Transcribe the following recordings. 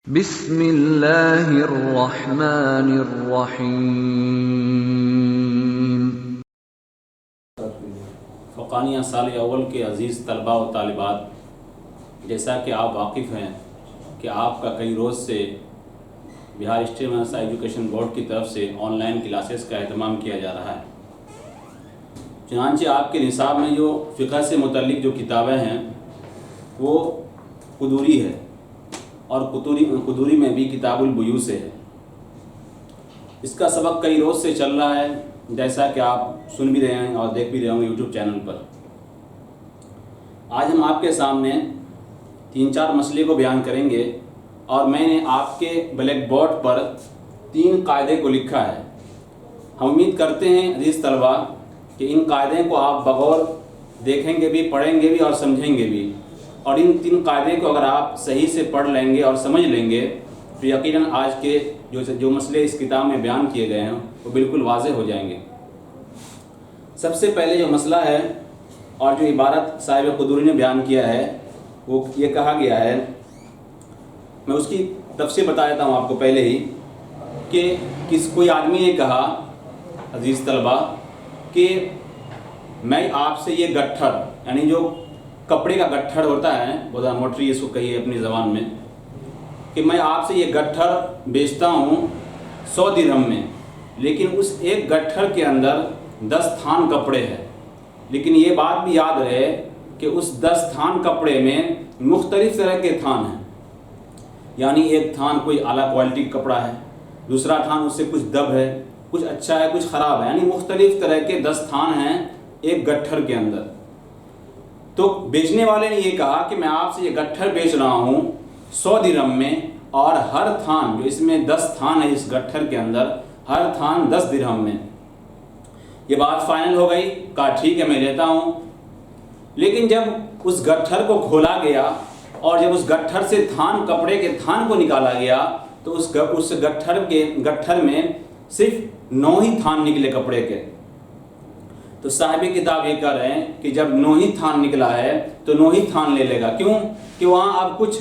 بسم اللہ الرحمن الرحیم۔ فقانیہ سال اول کے عزیز طلباء و طالبات، جیسا کہ آپ واقف ہیں کہ آپ کا کئی روز سے بہار اسٹیٹ مدرسہ ایجوکیشن بورڈ کی طرف سے آن لائن کلاسز کا اہتمام کیا جا رہا ہے۔ چنانچہ آپ کے نصاب میں جو فقہ سے متعلق جو کتابیں ہیں وہ قدوری ہے، اور قدوری میں بھی کتاب البیوع سے ہے۔ اس کا سبق کئی روز سے چل رہا ہے، جیسا کہ آپ سن بھی رہے ہیں اور دیکھ بھی رہے ہوں گے یوٹیوب چینل پر۔ آج ہم آپ کے سامنے 3-4 مسئلے کو بیان کریں گے، اور میں نے آپ کے بلیک بورڈ پر 3 قاعدے کو لکھا ہے۔ ہم امید کرتے ہیں عزیز طلباء کہ ان قاعدے کو آپ بغور دیکھیں گے بھی، پڑھیں گے بھی اور سمجھیں گے بھی، اور ان 3 قاعدے کو اگر آپ صحیح سے پڑھ لیں گے اور سمجھ لیں گے تو یقیناً آج کے جو مسئلے اس کتاب میں بیان کیے گئے ہیں وہ بالکل واضح ہو جائیں گے۔ سب سے پہلے جو مسئلہ ہے اور جو عبارت صاحب قدوری نے بیان کیا ہے وہ یہ کہا گیا ہے، میں اس کی تفسیر بتا دیتا ہوں آپ کو پہلے ہی، کہ کوئی آدمی نے کہا عزیز طلباء کہ میں آپ سے یہ گٹھر، یعنی جو کپڑے کا گٹھر ہوتا ہے، بہت موٹری اس کو کہیے اپنی زبان میں، کہ میں آپ سے یہ گٹھر بیچتا ہوں 100 درہم میں، لیکن اس ایک گٹھر کے اندر 10 تھان کپڑے ہیں۔ لیکن یہ بات بھی یاد رہے کہ اس 10 تھان کپڑے میں مختلف طرح کے تھان ہیں، یعنی ایک تھان کوئی اعلیٰ کوالٹی کپڑا ہے، دوسرا تھان اس سے کچھ دب ہے، کچھ اچھا ہے، کچھ خراب ہے، یعنی مختلف طرح کے 10 تھان ہیں ایک گٹھر کے اندر۔ تو بیچنے والے نے یہ کہا کہ میں آپ سے یہ گٹھر بیچ رہا ہوں 100 درہم میں، اور ہر تھان جو اس میں 10 تھان ہے اس گٹھر کے اندر، ہر تھان 10 درہم میں۔ یہ بات فائنل ہو گئی، کہا ٹھیک ہے میں لیتا ہوں۔ لیکن جب اس گٹھر کو کھولا گیا اور جب اس گٹھر سے کپڑے کے تھان کو نکالا گیا تو اس گٹھر میں صرف 9 ہی تھان نکلے کپڑے کے۔ تو صاحب کتاب یہ کہہ رہے ہیں کہ جب 9 ہی تھان نکلا ہے تو 9 ہی تھان لے لے گا، کیوں کہ وہاں اب کچھ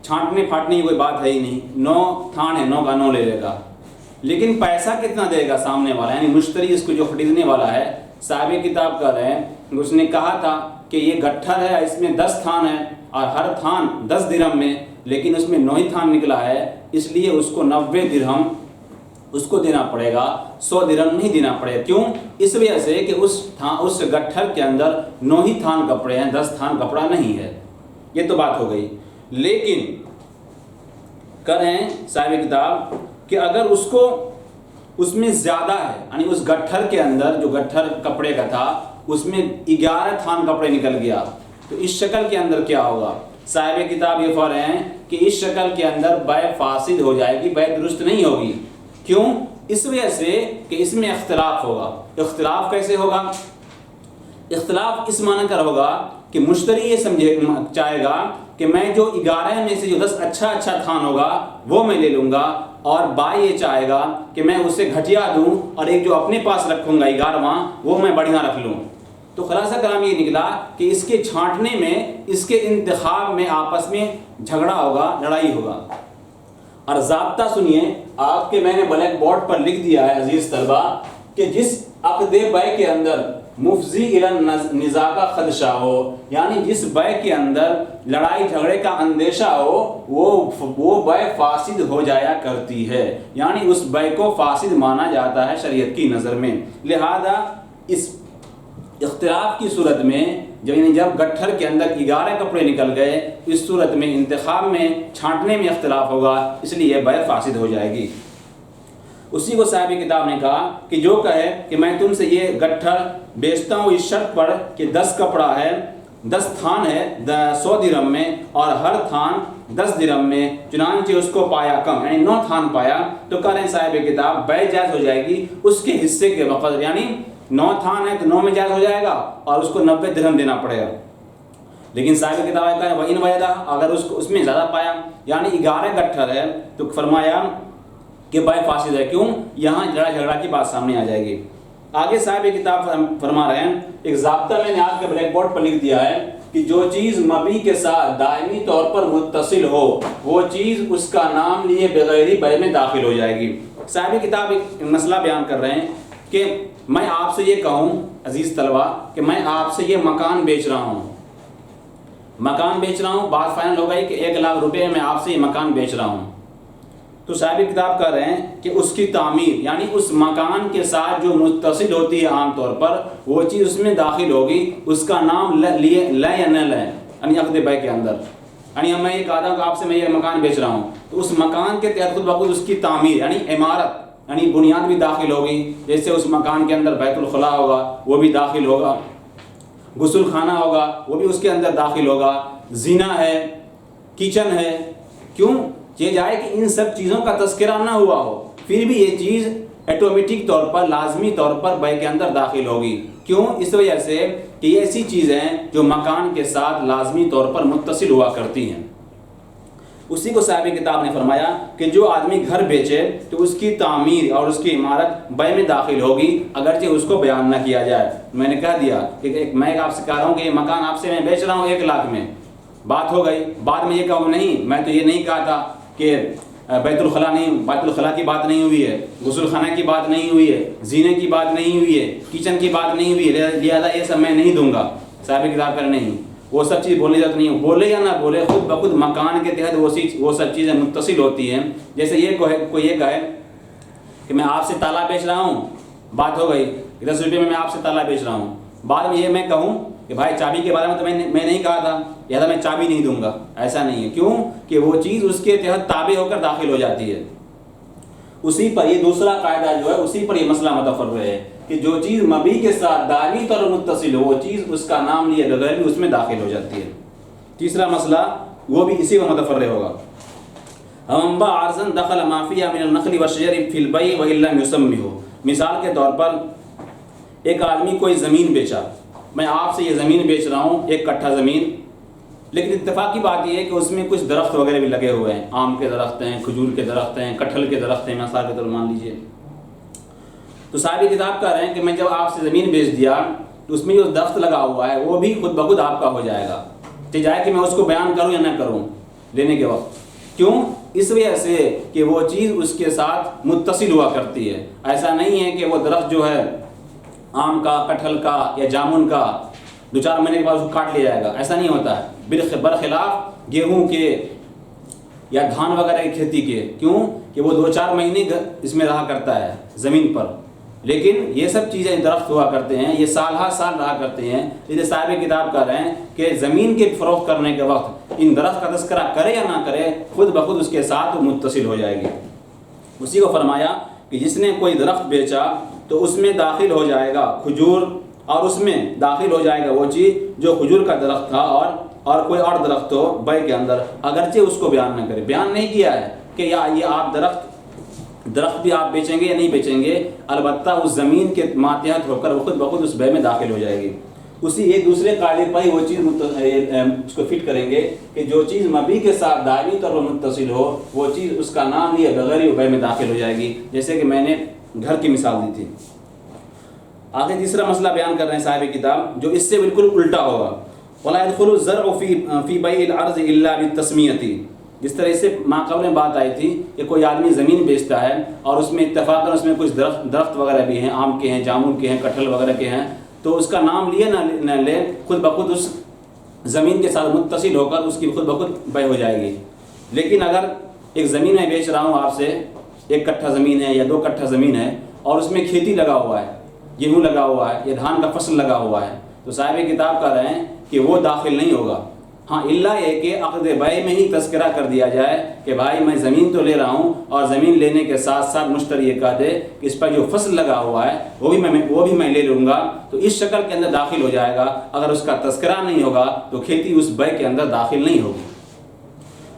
چھانٹنے پھاٹنے کی کوئی بات ہے ہی نہیں، 9 تھان ہے، 9 کا 9 لے لے گا۔ لیکن پیسہ کتنا دے گا سامنے والا، یعنی مشتری اس کو جو خریدنے والا ہے؟ صاحب کتاب کہہ رہے ہیں اس نے کہا تھا کہ یہ گٹھر ہے، اس میں 10 تھان ہے اور ہر تھان 10 درہم میں، لیکن اس میں 9 ہی تھان نکلا ہے، اس لیے اس کو 90 درہم اس کو دینا پڑے گا، 100 درہم نہیں دینا پڑے گا۔ کیوں؟ اس وجہ سے کہ اس گٹھر کے اندر 9 ہی تھان کپڑے ہیں، 10 تھان کپڑا نہیں ہے۔ یہ تو بات ہو گئی۔ لیکن کہہ رہے ہیں صاحب کتاب کہ اگر اس میں زیادہ ہے، یعنی اس گٹھر کے اندر جو گٹھر کپڑے کا تھا اس میں 11 تھان کپڑے نکل گیا، تو اس شکل کے اندر کیا ہوگا؟ صاحب کتاب یہ فرما رہے ہیں کہ اس شکل کے اندر بیع فاسد ہو جائے گی، بیع درست نہیں ہوگی۔ کیوں؟ اس وجہ سے کہ اس میں اختلاف ہوگا۔ اختلاف کیسے ہوگا؟ اختلاف اس معنی کر ہوگا کہ مشتری یہ چاہے گا کہ میں جو 11 میں سے جو 10 اچھا تھان ہوگا وہ میں لے لوں گا، اور بائی یہ چاہے گا کہ میں اسے گھٹیا دوں اور ایک جو اپنے پاس رکھوں گا 11واں وہ میں بڑھیا رکھ لوں۔ تو خلاصہ کلام یہ نکلا کہ اس کے چھانٹنے میں، اس کے انتخاب میں آپس میں جھگڑا ہوگا، لڑائی ہوگا۔ اور ضابطہ سنیے، آپ کے میں نے بلیک بورڈ پر لکھ دیا ہے عزیز طلبہ کہ جس عقد بیع کے اندر مفضی الی النزاع کا خدشہ ہو، یعنی جس بیع کے اندر لڑائی جھگڑے کا اندیشہ ہو، وہ بیع فاسد ہو جایا کرتی ہے، یعنی اس بیع کو فاسد مانا جاتا ہے شریعت کی نظر میں۔ لہذا اس اختلاف کی صورت میں جب گٹھر کے اندر 11 کپڑے نکل گئے، اس صورت میں انتخاب میں، چھانٹنے میں اختلاف ہوگا، اس لیے بیع فاسد ہو جائے گی۔ اسی کو صاحب کتاب نے کہا کہ جو کہے کہ میں تم سے یہ گٹھر بیچتا ہوں اس شرط پر کہ 10 کپڑا ہے، 10 تھان ہے 100 درہم میں، اور ہر تھان 10 درہم میں، چنانچہ اس کو پایا کم، یعنی 9 تھان پایا، تو کہہ رہے ہیں صاحب کتاب بیع جائز ہو جائے گی اس کے حصے کے بقدر، یعنی 9 تھان ہے تو 9 میں جائز ہو جائے گا اور اس کو 90 درہم دینا پڑے گا۔ لیکن صاحب کتاب کہا ہے وَإِنْ وَجَدَ، اگر اس میں زیادہ پایا، یعنی 11 گٹھر ہے، تو فرمایا کہ بیع فاسد ہے۔ کیوں؟ یہاں لڑائی جھگڑا کی بات سامنے آ جائے گی۔ آگے صاحب کتاب فرما رہے ہیں، ایک ضابطہ میں نے آپ کے بلیک بورڈ پر لکھ دیا ہے کہ جو چیز مبی کے ساتھ دائمی طور پر متصل ہو وہ چیز اس کا نام لیے بغیر بیع میں داخل ہو جائے گی۔ صاحب کتاب ایک مسئلہ بیان کر رہے ہیں کہ میں آپ سے یہ کہوں عزیز طلبہ کہ میں آپ سے یہ مکان بیچ رہا ہوں، بات فائنل ہو گئی کہ 1 لاکھ روپے میں آپ سے یہ مکان بیچ رہا ہوں، تو صاحب کتاب کہہ رہے ہیں کہ اس کی تعمیر یعنی اس مکان کے ساتھ جو متصل ہوتی ہے عام طور پر وہ چیز اس میں داخل ہوگی، اس کا نام لے یا نہ لے یعنی عقد بیع کے اندر، یعنی میں یہ کہا تھا کہ آپ سے میں یہ مکان بیچ رہا ہوں تو اس مکان کے تحت خود بخود اس کی تعمیر یعنی عمارت یعنی بنیاد بھی داخل ہوگی، جیسے اس مکان کے اندر بیت الخلاء ہوگا وہ بھی داخل ہوگا، غسل خانہ ہوگا وہ بھی اس کے اندر داخل ہوگا، زینہ ہے، کچن ہے، کیوں یہ جائے کہ ان سب چیزوں کا تذکرہ نہ ہوا ہو پھر بھی یہ چیز ایٹومیٹک طور پر لازمی طور پر بیع کے اندر داخل ہوگی، کیوں؟ اس وجہ سے کہ یہ ایسی چیزیں جو مکان کے ساتھ لازمی طور پر متصل ہوا کرتی ہیں۔ اسی کو صاحب کتاب نے فرمایا کہ جو آدمی گھر بیچے تو اس کی تعمیر اور اس کی عمارت بیع میں داخل ہوگی اگرچہ اس کو بیان نہ کیا جائے۔ میں نے کہہ دیا کہ میں آپ سے کہہ رہا ہوں کہ یہ مکان آپ سے میں بیچ رہا ہوں 1 لاکھ میں، بات ہو گئی، بعد میں یہ کہوں نہیں میں تو یہ نہیں کہا تھا کہ بیت الخلاء کی بات نہیں ہوئی ہے، غسل خانہ کی بات نہیں ہوئی ہے، زینے کی بات نہیں ہوئی ہے، کچن کی بات نہیں ہوئی ہے، لہذا یہ سب میں نہیں دوں گا۔ صاحب کتاب کر نہیں، وہ سب چیز بولنے ضرورت نہیں، بولے یا نہ بولے خود بخود مکان کے تحت وہ سب چیزیں متصل ہوتی ہیں۔ جیسے یہ کوئی یہ کہے کہ میں آپ سے تالا بیچ رہا ہوں، بات ہو گئی 10 روپے میں آپ سے تالا بیچ رہا ہوں، بعد میں یہ میں کہوں کہ بھائی چابی کے بارے میں تو میں نہیں کہا تھا، لہٰذا میں چابی نہیں دوں گا، ایسا نہیں ہے، کیوں کہ وہ چیز اس کے تحت تابع ہو کر داخل ہو جاتی ہے۔ اسی پر یہ دوسرا قاعدہ جو ہے اسی پر یہ مسئلہ متفرع ہے کہ جو چیز مبی کے ساتھ دائمی طور پر متصل ہو وہ چیز اس کا نام لیے بغیر بھی اس میں داخل ہو جاتی ہے۔ تیسرا مسئلہ وہ بھی اسی پر متفرع ہوگا۔ ہم عارضا دخل ما فيها من النخل والشجر في البيع وان لم يسمه، مثال کے طور پر ایک آدمی کوئی زمین بیچا، میں آپ سے یہ زمین بیچ رہا ہوں 1 کٹھا زمین، لیکن اتفاق کی بات یہ ہے کہ اس میں کچھ درخت وغیرہ بھی لگے ہوئے ہیں، آم کے درخت ہیں، کھجور کے درخت ہیں، کٹہل کے درخت ہیں، مثال کے طور مان لیجئے۔ تو صاحب کتاب کہہ رہے ہیں کہ میں جب آپ سے زمین بیچ دیا تو اس میں جو درخت لگا ہوا ہے وہ بھی خود بخود آپ کا ہو جائے گا، چاہے کہ میں اس کو بیان کروں یا نہ کروں لینے کے وقت، کیوں؟ اس وجہ سے کہ وہ چیز اس کے ساتھ متصل ہوا کرتی ہے۔ ایسا نہیں ہے کہ وہ درخت جو ہے آم کا، کٹہل کا یا جامن کا 2-4 مہینے کے بعد اس کو کاٹ لیا جائے گا، ایسا نہیں ہوتا ہے، برخلاف گیہوں کے یا دھان وغیرہ کی کھیتی کے، کیوں کہ وہ 2-4 مہینے اس میں رہا کرتا ہے زمین پر، لیکن یہ سب چیزیں درخت ہوا کرتے ہیں یہ سال ہر سال رہا کرتے ہیں۔ جیسے صاحب کتاب کہہ رہے ہیں کہ زمین کے فروخت کرنے کے وقت ان درخت کا تذکرہ کرے یا نہ کرے خود بخود اس کے ساتھ متصل ہو جائے گی۔ اسی کو فرمایا کہ جس نے کوئی درخت بیچا تو اس میں داخل ہو جائے گا کھجور، اور اس میں داخل ہو جائے گا وہ چیز جو کھجور کا درخت تھا اور کوئی اور درخت ہو بیع کے اندر، اگرچہ اس کو بیان نہ کرے، بیان نہیں کیا ہے کہ یہ آپ درخت بھی آپ بیچیں گے یا نہیں بیچیں گے، البتہ اس زمین کے ماتحت ہو کر وہ خود بخود اس بیع میں داخل ہو جائے گی۔ اسی ایک دوسرے قاعدے پر ہی وہ چیز اس کو فٹ کریں گے کہ جو چیز مبی کے ساتھ دائمی طور پر متصل ہو وہ چیز اس کا نام لیے بغیر ہی بیع میں داخل ہو جائے گی، جیسے کہ میں نے گھر کی مثال دی تھی۔ آگے تیسرا مسئلہ بیان کر رہے ہیں صاحب کتاب جو اس سے بالکل الٹا ہوگا، وَلَا يَدْخُلُ الزَّرْعُ فِي بَيْعِ الْأَرْضِ إِلَّا بِالتَّسْمِيَةِ۔ جس طرح سے ماقبل میں بات آئی تھی کہ کوئی آدمی زمین بیچتا ہے اور اس میں اتفاقاً اس میں کچھ درخت وغیرہ بھی ہیں، آم کے ہیں، جامن کے ہیں، کٹہل وغیرہ کے ہیں، تو اس کا نام لیے نہ لے خود بخود اس زمین کے ساتھ متصل ہو کر اس کی خود بخود بیع ہو جائے گی۔ لیکن اگر ایک زمین میں بیچ رہا ہوں آپ سے 1 کٹھا زمین ہے یا 2 کٹھا زمین ہے اور اس میں کھیتی لگا ہوا ہے، گیہوں لگا ہوا ہے یا دھان کا فصل لگا ہوا ہے، تو صاحب کتاب کہہ رہے ہیں کہ وہ داخل نہیں ہوگا، ہاں الا یہ کہ عقد بیع میں ہی تذکرہ کر دیا جائے کہ بھائی میں زمین تو لے رہا ہوں اور زمین لینے کے ساتھ ساتھ مشتری یہ کہہ دے کہ اس پر جو فصل لگا ہوا ہے وہ بھی میں لے لوں گا، تو اس شکل کے اندر داخل ہو جائے گا۔ اگر اس کا تذکرہ نہیں ہوگا تو کھیتی اس بیع کے اندر داخل نہیں ہوگی۔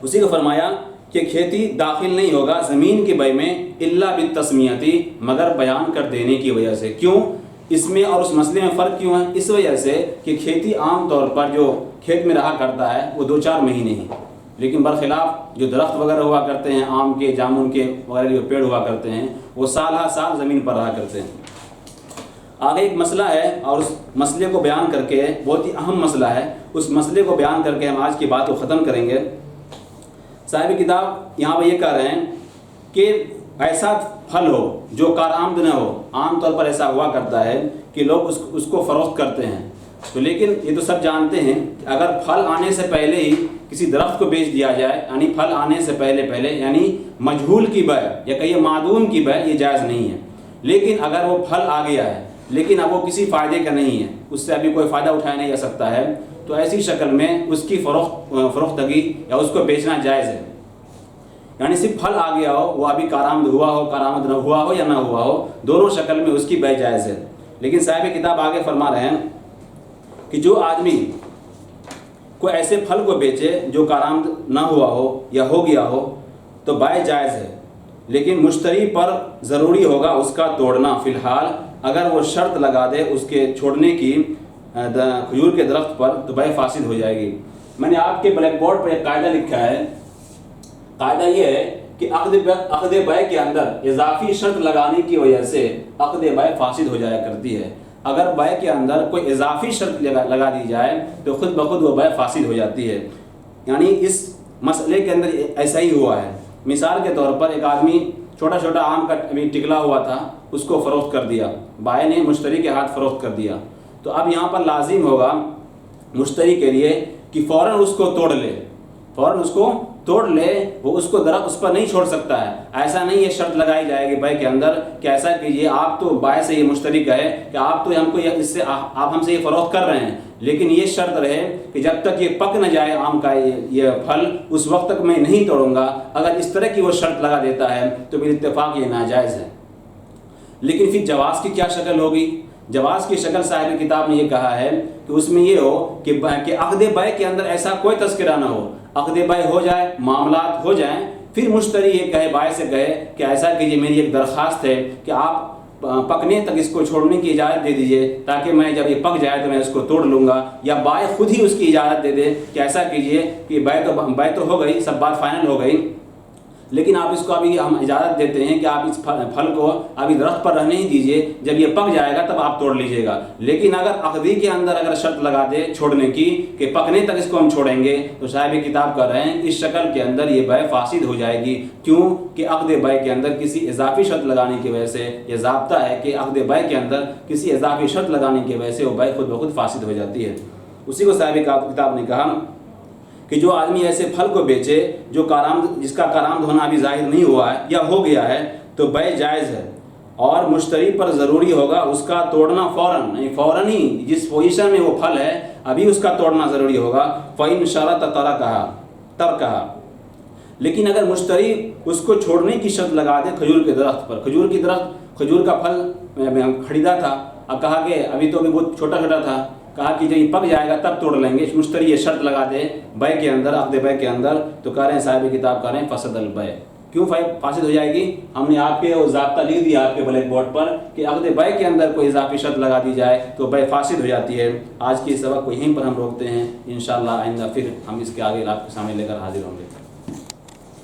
اسی کو فرمایا کہ کھیتی داخل نہیں ہوگا زمین کے بیع میں الا بالتسمیۃ، مگر بیان کر دینے کی وجہ سے۔ کیوں اس میں اور اس مسئلے میں فرق کیوں ہے؟ اس وجہ سے کہ کھیتی عام طور پر جو کھیت میں رہا کرتا ہے وہ 2-4 مہینے ہی، لیکن برخلاف جو درخت وغیرہ ہوا کرتے ہیں، آم کے، جامن کے وغیرہ جو پیڑ ہوا کرتے ہیں وہ سال ہر سال زمین پر رہا کرتے ہیں۔ آگے ایک مسئلہ ہے اور اس مسئلے کو بیان کر کے بہت ہی اہم مسئلہ ہے، اس مسئلے کو بیان کر کے ہم آج کی بات کو ختم کریں گے۔ صاحب کتاب یہاں پہ یہ کہہ رہے ہیں کہ ایسا پھل ہو جو کارآمد نہ ہو۔ عام طور پر ایسا ہوا کرتا ہے کہ لوگ اس کو فروخت کرتے ہیں، تو لیکن یہ تو سب جانتے ہیں کہ اگر پھل آنے سے پہلے ہی کسی درخت کو بیچ دیا جائے، یعنی پھل آنے سے پہلے یعنی مجہول کی بیع یا کہیے معدوم کی بیع، یہ جائز نہیں ہے۔ لیکن اگر وہ پھل آ گیا ہے لیکن اب وہ کسی فائدے کا نہیں ہے، اس سے ابھی کوئی فائدہ اٹھایا نہیں جا سکتا ہے، تو ایسی شکل میں اس کی فروختگی یا اس کو بیچنا جائز ہے۔ یعنی صرف پھل آ گیا ہو، وہ ابھی کارآمد ہوا ہو، کارآمد نہ ہوا ہو یا نہ ہوا ہو، دونوں شکل میں اس کی بیع جائز ہے۔ لیکن صاحب کتاب آگے فرما رہے ہیں کہ جو آدمی کوئی ایسے پھل کو بیچے جو کارآمد نہ ہوا ہو یا ہو گیا ہو تو بیع جائز ہے، لیکن مشتری پر ضروری ہوگا اس کا توڑنا۔ فی الحال اگر وہ شرط لگا دے اس کے چھوڑنے کی کھجور کے درخت پر تو بیع فاسد ہو جائے گی۔ میں نے آپ کے بلیک بورڈ پر ایک قاعدہ لکھا ہے۔ قاعدہ یہ ہے کہ عقد بیع کے اندر اضافی شرط لگانے کی وجہ سے عقد بیع فاسد ہو جایا کرتی ہے۔ اگر بیع کے اندر کوئی اضافی شرط لگا دی جائے تو خود بخود وہ بیع فاسد ہو جاتی ہے۔ یعنی اس مسئلے کے اندر ایسا ہی ہوا ہے۔ مثال کے طور پر ایک آدمی چھوٹا آم کا ٹکلا ہوا تھا، اس کو فروخت کر دیا، بائع نے مشتری کے ہاتھ فروخت کر دیا، تو اب یہاں پر لازم ہوگا مشتری کے لیے کہ فوراً اس کو توڑ لے، وہ اس کو درخت اس پر نہیں چھوڑ سکتا ہے۔ ایسا نہیں یہ شرط لگائی جائے گی بیع کے اندر کہ ایسا کیجیے، آپ تو بائع سے یہ مشتری کہے کہ آپ تو ہم سے یہ فروخت کر رہے ہیں، لیکن یہ شرط رہے کہ جب تک یہ پک نہ جائے آم کا یہ پھل، اس وقت تک میں نہیں توڑوں گا۔ اگر اس طرح کی وہ شرط لگا دیتا ہے تو بالاتفاق یہ ناجائز ہے۔ لیکن پھر جواز کی کیا شکل ہوگی؟ جواز کی شکل صاحب کتاب نے یہ کہا ہے کہ اس میں یہ ہو کہ عقد بیع کے اندر ایسا کوئی تذکرہ نہ ہو، عقد بیع ہو جائے، معاملات ہو جائیں، پھر مشتری یہ کہے، بائع سے کہے کہ ایسا کیجیے، میری ایک درخواست ہے کہ آپ پکنے تک اس کو چھوڑنے کی اجازت دے دیجئے تاکہ میں جب یہ پک جائے تو میں اس کو توڑ لوں گا، یا بائع خود ہی اس کی اجازت دے دے کہ ایسا کیجیے کہ بیع تو ہو گئی، سب بات فائنل ہو گئی، لیکن آپ اس کو ابھی ہم اجازت دیتے ہیں کہ آپ اس پھل کو ابھی درخت پر رہنے ہی دیجئے، جب یہ پک جائے گا تب آپ توڑ لیجئے گا۔ لیکن اگر عقدی کے اندر اگر شرط لگا دے چھوڑنے کی کہ پکنے تک اس کو ہم چھوڑیں گے، تو صاحب کتاب کر رہے ہیں اس شکل کے اندر یہ بیع فاسد ہو جائے گی۔ کیوں کہ عقد بیع کے اندر کسی اضافی شرط لگانے کی وجہ سے یہ ضابطہ ہے کہ عقد بیع کے اندر کسی اضافی شرط لگانے کی وجہ سے وہ بیع خود بخود فاسد ہو جاتی ہے۔ اسی کو صاحب کتاب نے کہا کہ جو آدمی ایسے پھل کو بیچے جس کا کارآمد ہونا ابھی ظاہر نہیں ہوا ہے یا ہو گیا ہے تو بیع جائز ہے، اور مشتری پر ضروری ہوگا اس کا توڑنا فوراً ہی جس پوزیشن میں وہ پھل ہے ابھی اس کا توڑنا ضروری ہوگا۔ فَإِنْ شَرَطَ تَرْكَهَا۔ لیکن اگر مشتری اس کو چھوڑنے کی شرط لگا دے کھجور کے درخت پر، کھجور کا پھل خریدا تھا، اب کہا کہ ابھی تو بہت چھوٹا تھا، کہا کہ جب یہ پک جائے گا تب توڑ لیں گے، مشتری یہ شرط لگا دے بیع کے اندر، عقد بیع کے اندر، تو کہہ رہے ہیں صاحب کتاب کہہ رہے ہیں فسد البیع۔ کیوں فاسد ہو جائے گی؟ ہم نے آپ کے ضابطہ لکھ دیا آپ کے بلیک بورڈ پر کہ عقد بیع کے اندر کوئی اضافی شرط لگا دی جائے تو بیع فاسد ہو جاتی ہے۔ آج کی سبق کو یہیں پر ہم روکتے ہیں، انشاءاللہ آئندہ پھر ہم اس کے آگے آپ کے سامنے لے کر حاضر ہوں گے۔